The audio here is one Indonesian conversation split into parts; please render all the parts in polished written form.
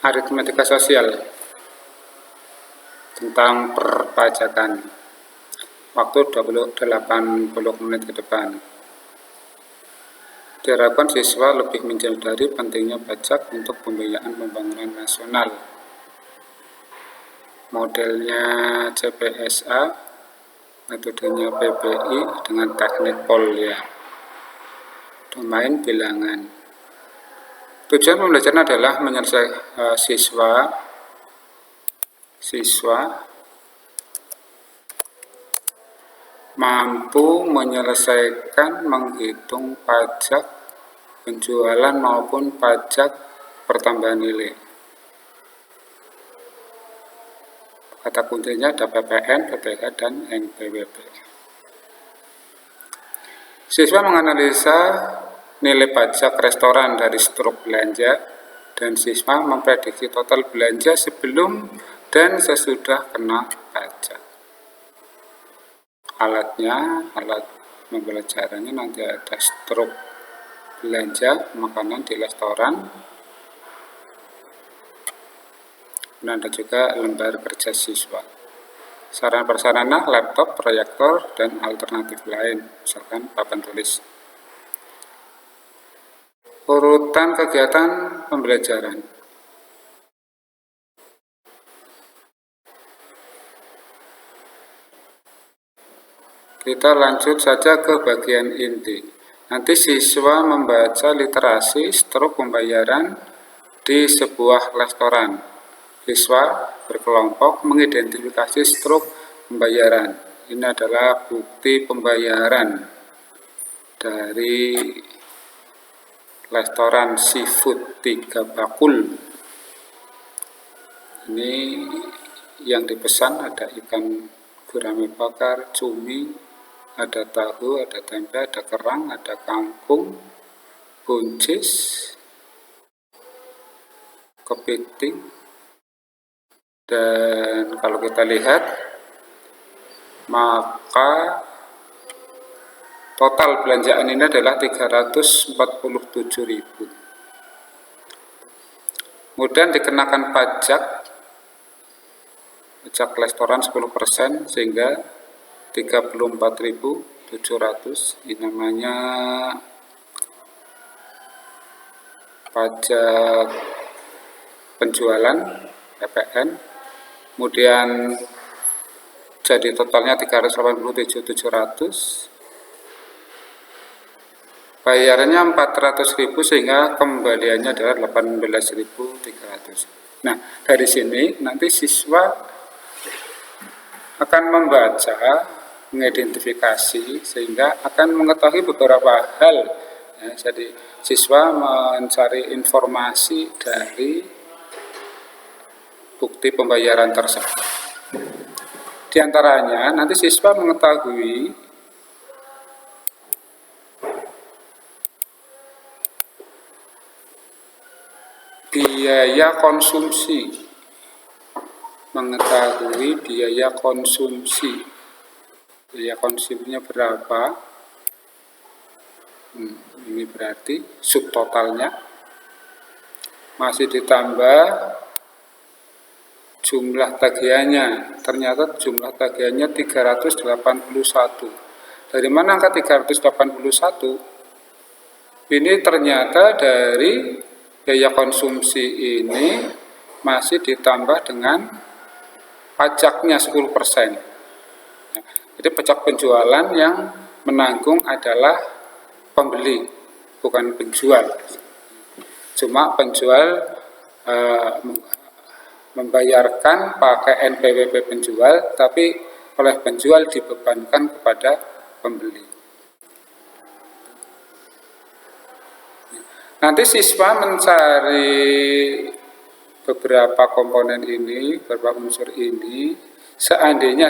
aritmatika sosial tentang perpajakan. Waktu 80 menit ke depan. Diharapkan siswa lebih menyadari pentingnya pajak untuk pembiayaan pembangunan nasional. Modelnya CPSA, metodenya PPI dengan teknik POL domain bilangan. Tujuan pembelajaran adalah menyelesaikan siswa mampu menyelesaikan menghitung pajak penjualan maupun pajak pertambahan nilai. Kata kuncinya ada PPN, PPH, dan NPWP. Siswa menganalisa nilai pajak restoran dari struktur belanja, dan siswa memprediksi total belanja sebelum dan sesudah kena pajak. Alat pembelajarannya nanti ada struktur belanja makanan di restoran, dan ada juga lembar kerja siswa. Sarana prasarana, laptop, proyektor, dan alternatif lain, misalkan papan tulis. Urutan kegiatan pembelajaran. Kita lanjut saja ke bagian inti. Nanti siswa membaca literasi struk pembayaran di sebuah restoran. Siswa berkelompok mengidentifikasi struk pembayaran. Ini adalah bukti pembayaran dari restoran seafood 3 bakul. Ini yang dipesan ada ikan gurame bakar, cumi, ada tahu, ada tempe, ada kerang, ada kangkung, buncis, kepiting, dan kalau kita lihat maka total belanjaan ini adalah 347.000. Kemudian dikenakan pajak restoran 10% sehingga 34.700. Ini namanya pajak penjualan PPN. Kemudian jadi totalnya 387.700. Bayarannya 400.000 sehingga kembaliannya adalah 18.300. Nah, dari sini nanti siswa akan membaca, mengidentifikasi, sehingga akan mengetahui beberapa hal. Ya, jadi siswa mencari informasi dari bukti pembayaran tersebut. Di antaranya nanti siswa mengetahui biaya konsumsi, biaya konsumsinya berapa. Ini berarti subtotalnya masih ditambah jumlah tagihannya. Ternyata jumlah tagihannya 381. Dari mana angka 381? Ini ternyata dari biaya konsumsi ini masih ditambah dengan pajaknya 10%. Jadi pajak penjualan yang menanggung adalah pembeli, bukan penjual. Cuma penjual membayarkan pakai NPWP penjual, tapi oleh penjual dibebankan kepada pembeli. Nanti siswa mencari beberapa komponen ini, beberapa unsur ini. Seandainya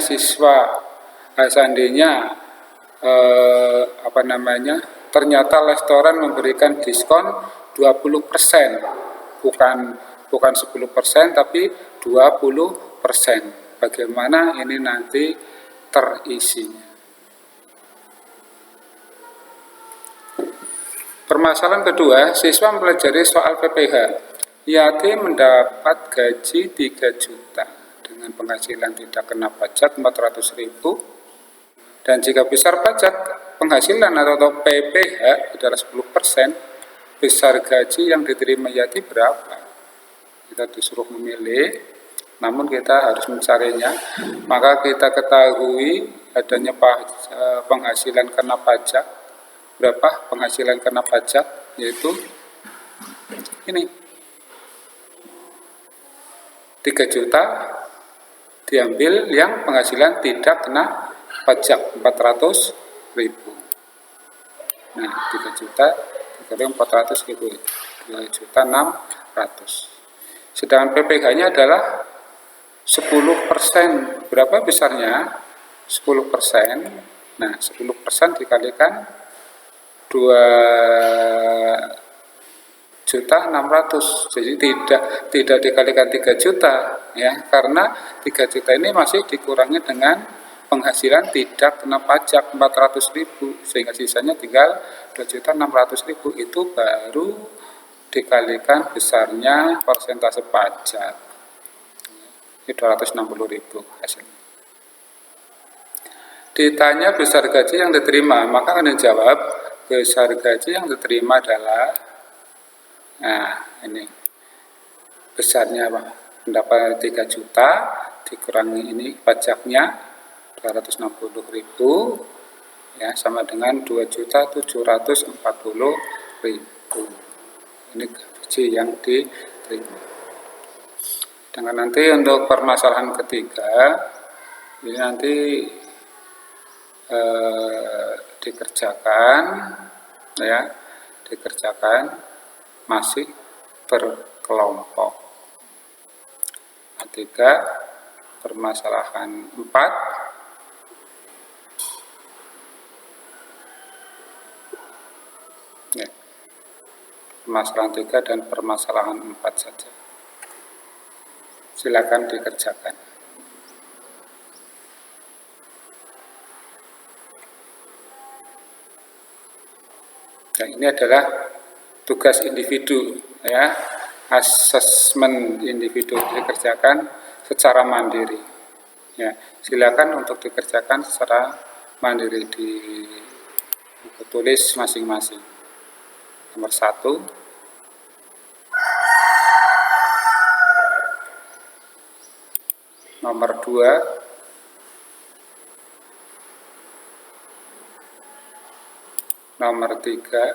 ternyata restoran memberikan diskon 20%, bukan 10%, tapi 20%. Bagaimana ini nanti terisinya? Permasalahan kedua, siswa mempelajari soal PPH. Yati mendapat gaji 3 juta dengan penghasilan tidak kena pajak 400.000, dan jika besar pajak penghasilan atau PPh adalah 10%, besar gaji yang diterima Yati berapa? Kita disuruh memilih, namun kita harus mencarinya. Maka kita ketahui adanya penghasilan kena pajak. Berapa penghasilan kena pajak? Yaitu ini, 3 juta diambil yang penghasilan tidak kena pajak 400.000. Nah, 3 juta dikali 400.000, 2.600.000. Sedangkan PPh-nya adalah 10%. Berapa besarnya? 10%. Nah, 10% dikalikan 2.600.000. Jadi tidak dikalikan 3 juta ya, karena 3 juta ini masih dikurangi dengan penghasilan tidak kena pajak 400.000, sehingga sisanya tinggal 2.600.000. Itu baru dikalikan besarnya persentase pajak. Ini 260.000 hasilnya. Ditanya besar gaji yang diterima, maka akan dijawab besar gaji yang diterima adalah, nah ini besarnya apa? Mendapat 3 juta dikurangi ini pajaknya 260.000 ya, sama dengan 2.740.000. Ini gaji yang diterima. Dengan nanti untuk permasalahan ketiga ini nanti dikerjakan ya, dikerjakan masih berkelompok. Ketiga, permasalahan 4 ya, permasalahan 3 dan permasalahan 4 saja. Silakan dikerjakan. Dan ini adalah tugas individu ya, asesmen individu dikerjakan secara mandiri. Ya, silakan untuk dikerjakan secara mandiri di buku tulis masing-masing. Nomor 1, nomor 2, nomor 3,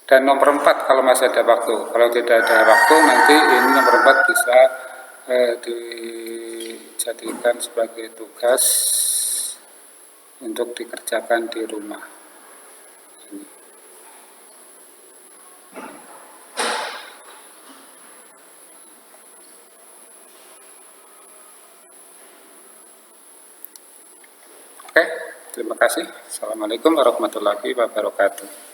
dan nomor 4 kalau masih ada waktu. Kalau tidak ada waktu, nanti ini nomor 4 bisa dijadikan sebagai tugas untuk dikerjakan di rumah. Ini. Oke, terima kasih. Assalamualaikum warahmatullahi wabarakatuh.